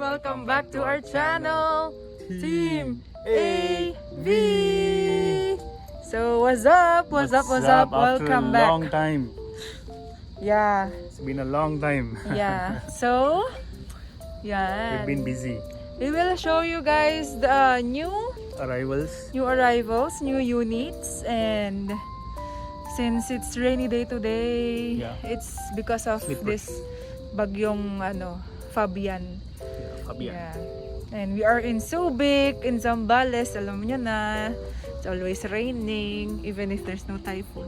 welcome back to our channel, Team AV. So what's up? What's up? Welcome back. Long time. Yeah. It's been a long time. Yeah. So, yeah. We've been busy. We will show you guys the new Arrivals. arrivals, new units, and since it's rainy day today, Yeah. it's because of Slippery. this bagyong Fabian. Fabian. Yeah. And we are in SUBIC, in Zambales, alam nyo na. It's always raining, even if there's no typhoon.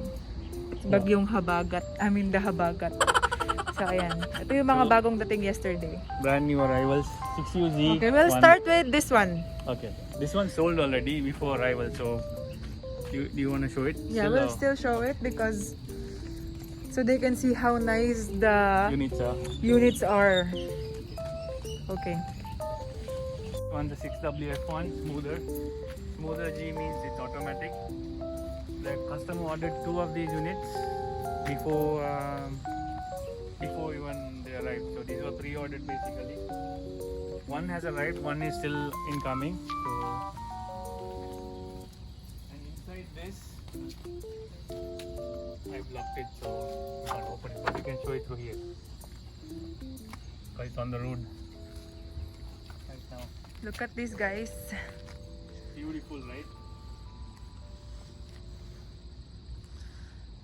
It's bagyong habagat. The habagat. So, ayan. Ito yung mga bagong dating yesterday. Brand new arrivals. 6UZ. Okay, we'll start with this one. Okay. This one sold already before arrival. So, do you want to show it? Yeah, we'll still show it because so they can see how nice the units are. Okay. On the 6WF1, smoother G means it's automatic. The customer ordered 2 of these units before even they arrived. So these were pre-ordered basically. One has arrived, one is still incoming. So, and inside this, I've locked it, so I can't open it, but you can show it through here. Because it's on the road right now. Look at this, guys. Beautiful, right?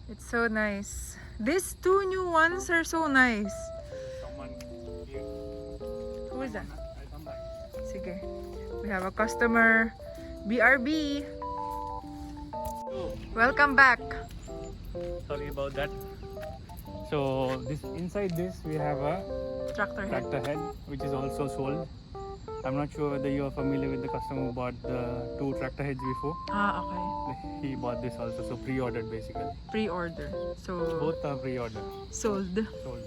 It's so nice. These 2 new ones are so nice. Someone here. Who is that? I'll come back. Sige. We have a customer. BRB. Welcome back. Sorry about that. So inside this we have a Tractor head. tractor head, which is also sold. I'm not sure whether you are familiar with the customer who bought the 2 tractor heads before. Okay. He bought this also, so pre-ordered basically. Pre-order. So, Both are pre-order. sold. Sold.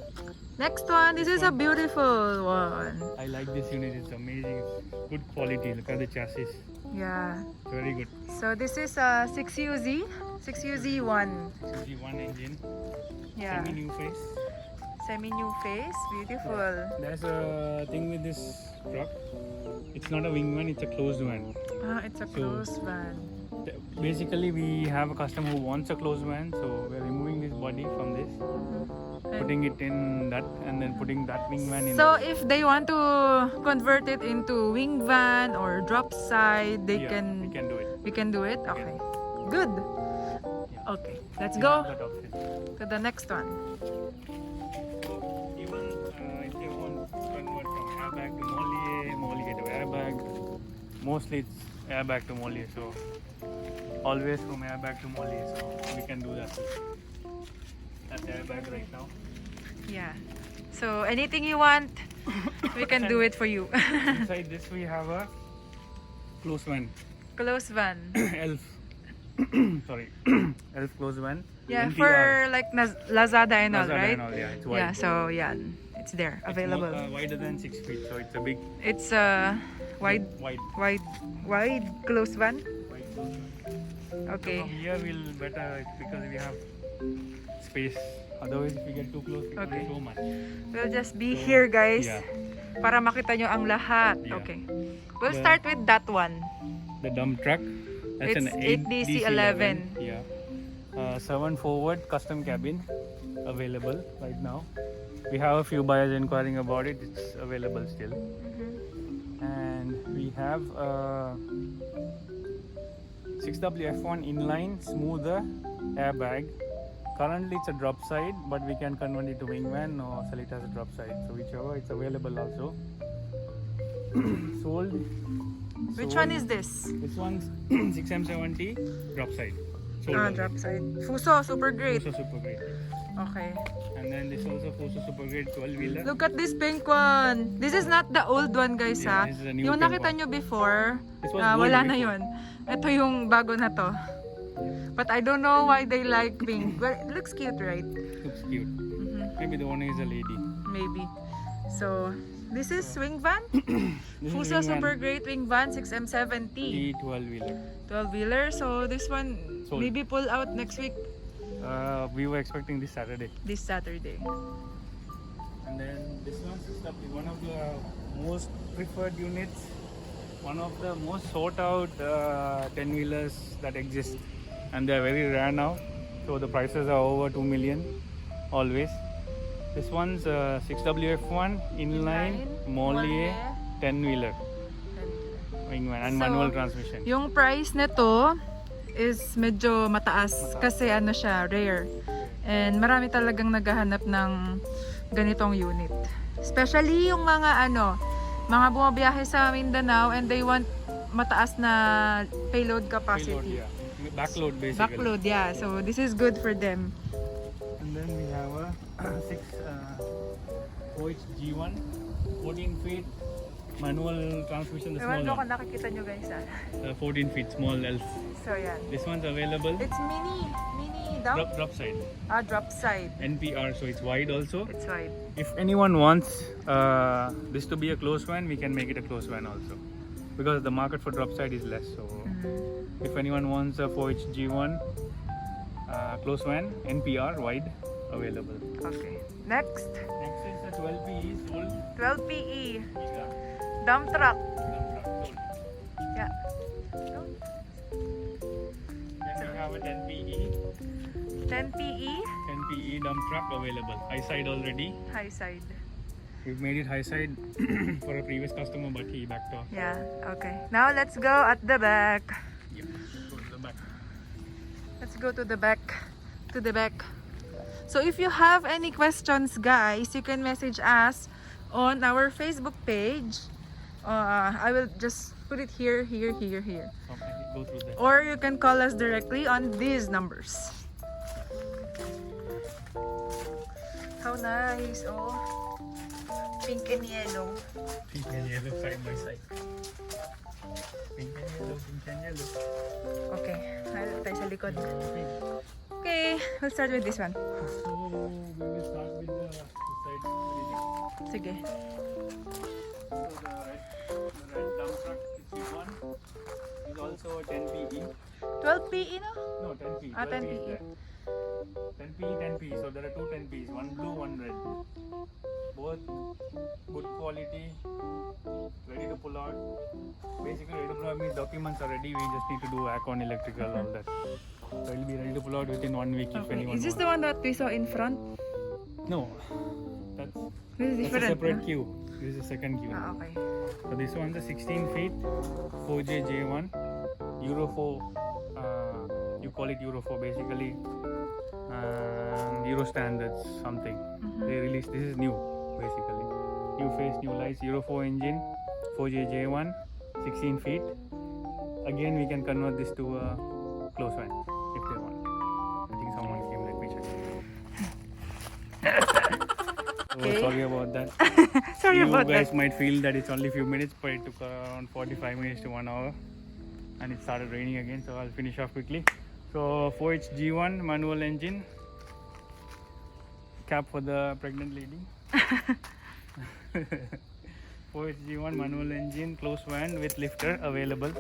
Next one. This is a beautiful one. I like this unit. It's amazing. It's good quality. Look at the chassis. Yeah. Very good. So, this is a 6UZ. 6UZ1. G1 engine. Yeah. Semi-new face. Semi-new face. Beautiful. There's a thing with this truck. It's not a wing van, it's a closed van. It's a closed van. Basically, we have a customer who wants a closed van, so we're removing this body from this, putting it in that, and then putting that wing van in. So if they want to convert it into wing van or drop side, they we can. can do it. We can do it. Okay. Good. Yeah. Okay. Let's We go have that option. to the next one. So even if they want to convert from airbag to Mollier to airbag, mostly it's airbag to Mollier. So always from airbag to Mollier. So we can do that. That's airbag right now. Yeah. So anything you want, we can do it for you. Inside this we have a closed van. Closed van. Elf. Sorry. Elf closed van. Yeah, NTR. for like Lazada and all, Lazada right? and all, yeah, it's wide. Yeah. So yeah, it's there, It's available. wider than 6 feet, so it's a big It's wide closed van. wide closed van. Okay. From here we'll better because we have space. Otherwise, if we get too close, it will Okay. be so much. We'll just be here, guys, Yeah. para makita nyo ang lahat. Yeah. Okay. We'll The- start with that one. The dump truck. That's It's an 8DC11. Yeah. 7 forward custom cabin available right now. We have a few buyers inquiring about it. It's available still. And we have 6WF1 inline smoother airbag. Currently it's a drop side, but we can convert it to wing van or sell it as a drop side. So whichever, it's available also. Sold. Which Sold. one is this? This one's 6M70 drop side. Sold already. Drop side. Fuso, super great. Also super great. Okay. And then this also Fuso super great 12-wheeler. Look at this pink one. This is not the old one, guys, Yeah, ha? this is a new Yung pink nakita one. nyo before, This was gold wala na before. yun. Ito yung bago na to. But I don't know why they like pink. Well, it looks cute, right? Looks cute. Maybe the owner is a lady. Maybe. So, this is wing van. This Fuso is wing super van. great wing van 6M70. The 12-wheeler. 12-wheeler. So, this one Sold. maybe pull out next week. We were expecting this Saturday. This Saturday. And then this one's one of the most preferred units, one of the most sought out 10-wheelers that exist, and they are very rare now. So the prices are over 2 million always. This one's 6WF1 inline Mollier 10-wheeler wingman and So, manual transmission. Yung price nito is medyo mataas kasi ano siya, rare. And marami talagang naghahanap ng ganitong unit. Especially yung mga mga bumabiyahe sa Mindanao and they want mataas na payload capacity. Payload, yeah. Backload basically. Backload, yeah. So this is good for them. And then we have a 4H G1, 14 feet manual transmission, the small Ewan ko one. kung nakikita nyo guys 14 feet small L. So yan. This one's available. It's mini dump. Drop side. Drop side. NPR, so it's wide also. It's wide. If anyone wants this to be a close van, we can make it a close van also, because the market for drop side is less. So if anyone wants a 4H G1 close van, NPR wide available. Okay. Next Next is the 12PE sold. 12 PE Yeah. dump truck. Sold. Yeah. Then we have a 10PE. 10 PE 10PE dump truck available. High side already. high side. We've made it high side for a previous customer, but he backed off. Yeah. Okay. Now let's go at the back. Yep. Go to the back. Let's go to the back. To the back. So if you have any questions, guys, you can message us on our Facebook page. I will just put it here. Okay, go through that. Or you can call us directly on these numbers. How nice, oh. Pink and yellow. Pink and yellow side by side. Pink and yellow, pink and yellow. Okay, halip tayo sa likod. Okay. Okay, we'll start with this one. So we will start with the side. Sige. So the red dump truck is one. Is also a 10PE. 12 PE, no? No, 10PE. 10 is PE. there. 10PE, 10PE. So there are two 10PEs, one blue, one red. Both good quality, ready to pull out. Basically, ready to pull out means documents are ready. We just need to do aircon, electrical, all that. So it will be ready to pull out within 1 week if Okay. anyone Is this the wants. one that we saw in front? No, that's This is a different. separate no? queue. This is a second queue. Okay. So this one's a 16 feet 4JJ1 Euro 4. You call it Euro 4 basically. Euro standards something. They released. This is new basically. New face, new lights. Euro 4 engine, 4JJ1, 16 feet. Again, we can convert this to a close van if they want. I think someone came. Let me check. Okay. Oh, sorry about that. Sorry You about guys that. might feel that it's only a few minutes, but it took around 45 minutes to 1 hour, and it started raining again. So I'll finish off quickly. So 4H G1 manual engine, cap for the pregnant lady. 4H G1 manual engine, close van with lifter available.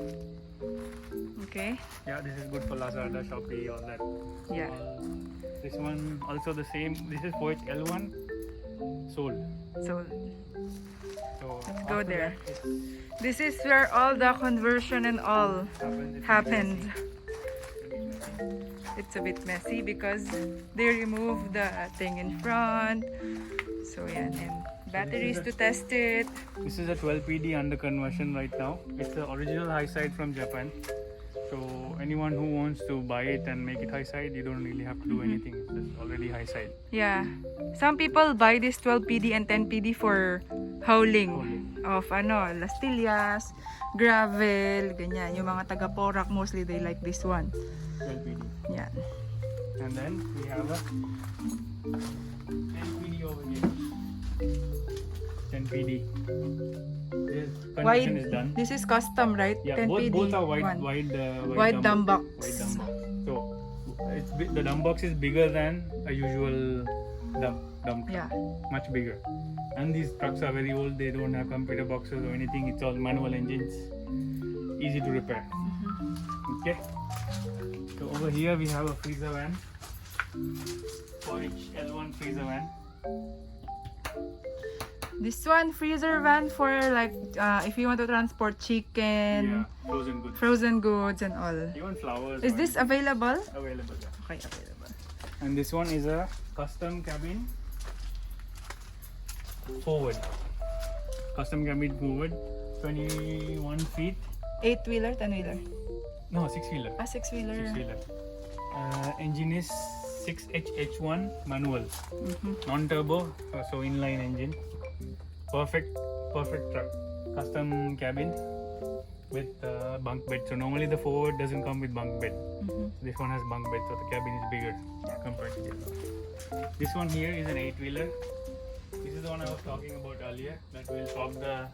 Okay. Yeah, this is good for Lazada, Shopee, all that. Yeah. This one also the same. This is 4H L1 sold. So So let's go after there. that, this is where all the conversion and all it happened. It's a bit messy because they removed the thing in front. So yeah, and batteries to test it. This is a 12PD under conversion right now. It's the original high side from Japan. So anyone who wants to buy it and make it high side, you don't really have to do anything. It's just already high side. Yeah. Some people buy this 12PD and 10PD for hauling of lastillas, gravel, ganyan. Yung mga taga-Porac mostly they like this one. 12PD. Yeah. And then we have a 10PD over here. 10PD. This conversion is done. This is custom, right? Yeah, 10PD. both are one. wide dump box. Wide dump box. So the dump box is bigger than a usual dump truck. Yeah. Much bigger. And these trucks are very old. They don't have computer boxes or anything. It's all manual engines. Easy to repair. Okay. So over here we have a freezer van. 4H L1 freezer van. This one, freezer van for like if you want to transport chicken, Yeah, frozen goods. frozen goods and all. Even flowers. Is this available? available? Yeah. Okay, available. And this one is a custom cabin forward. Custom cabin forward, 21 feet. 8-wheeler, 10-wheeler. No, 6-wheeler. Ah, 6-wheeler. 6-wheeler. Engine is 6H1 manual, non-turbo, so inline engine. Perfect truck. Custom cabin with bunk bed. So normally the forward doesn't come with bunk bed. So this one has bunk bed, so the cabin is bigger compared to the other. This one here is an 8-wheeler. This is the one I was talking about earlier. That will swap the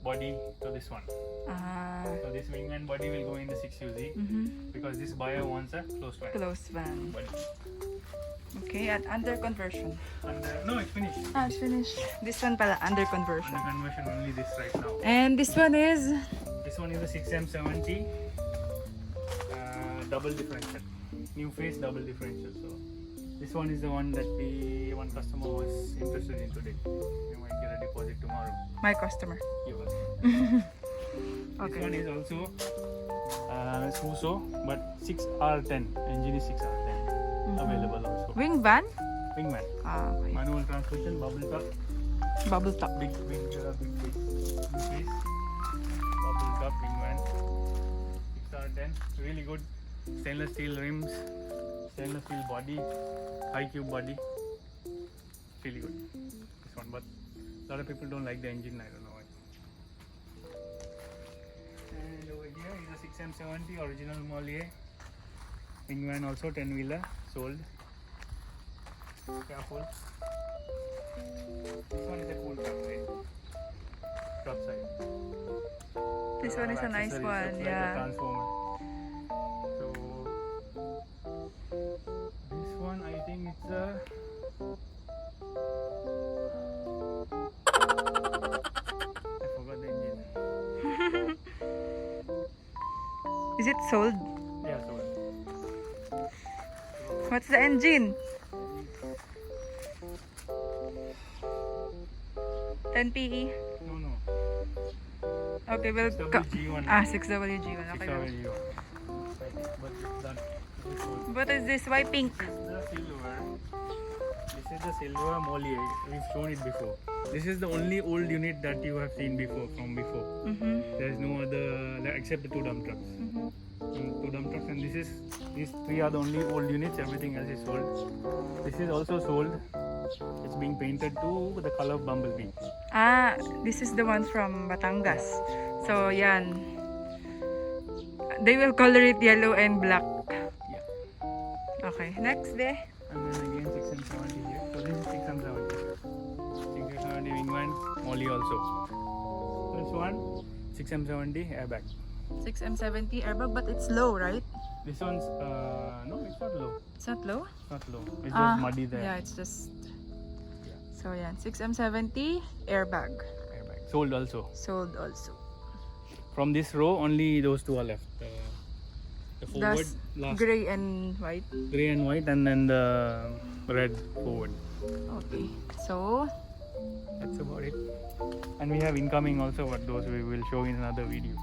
body to this one. So this wingman body will go in the 6UZ because this buyer wants a closed van. Close van. Body. Okay, at under conversion. No, it's finished. Ah, it's finished. This one pala, under conversion. Under conversion only this right now. And this one is? This one is a 6M70 double differential. New face double differential. So this one is the one that one customer was interested in today. You might get a deposit tomorrow. My customer. Yours. Okay. This one is also Suso, but 6R10. Engine is 6R10. Available also. Wing van? Wingman. Ah, okay. Manual transmission, bubble top. Bubble top. Big face. Bubble top wingman. 6R10. Really good. Stainless steel rims. Stainless steel body. High cube body. Really good. This one, but a lot of people don't like the engine. I don't know why. And over here is a 6M70 original Mollier. Wingman also 10-wheeler. Sold. Careful. This one is a cool truck, right? Truck side. This one is a nice Accessories, one, looks like a yeah. transformer. So this one, I think it's a. I forgot the engine. Is it sold? Yeah, so What's the engine? 10 PE. no. Okay, well, 6WG1. 6WG1. Okay. 6WG1. But it's done. It's sold. What is this? Why pink? The silver. This is the silver Mollier. We've shown it before. This is the only old unit that you have seen before. There is no other except the two dump trucks. Two dump trucks, and these three are the only old units. Everything else is sold. This is also sold. It's being painted to the color of bumblebee. Ah, this is the one from Batangas. So, yan. They will color it yellow and black. Yeah. Okay, next day. And then again 6M70 here. So this is 6M70. 6M70 wingman, Molly also. This one 6M70 airbag. 6M70 airbag, but it's low, right? This one's no, it's not low. It's not low? Not low. It's just muddy there. Yeah, it's just... So, yan. 6M70 airbag. Airbag. Sold also. Sold also. From this row, only those two are left. The forward, That's last gray and white. grey and white, and then the red forward. Okay. So, That's about it. And we have incoming also, but those we will show in another video.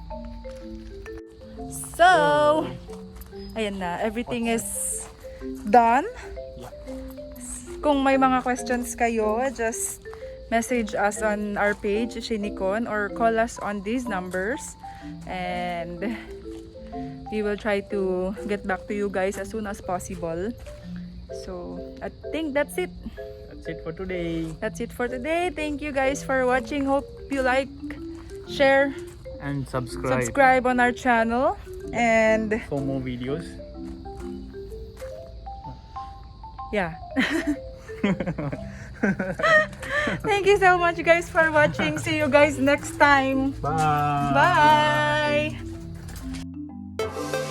So, ayan na. Everything is done. Yeah. Kung may mga questions kayo, just message us on our page, Shinikon, or call us on these numbers. And we will try to get back to you guys as soon as possible. So, I think that's it. That's it for today. That's it for today. Thank you guys for watching. Hope you like, share, And subscribe subscribe on our channel. And for more videos. yeah. Thank you so much guys for watching. See you guys next time. Bye. Bye.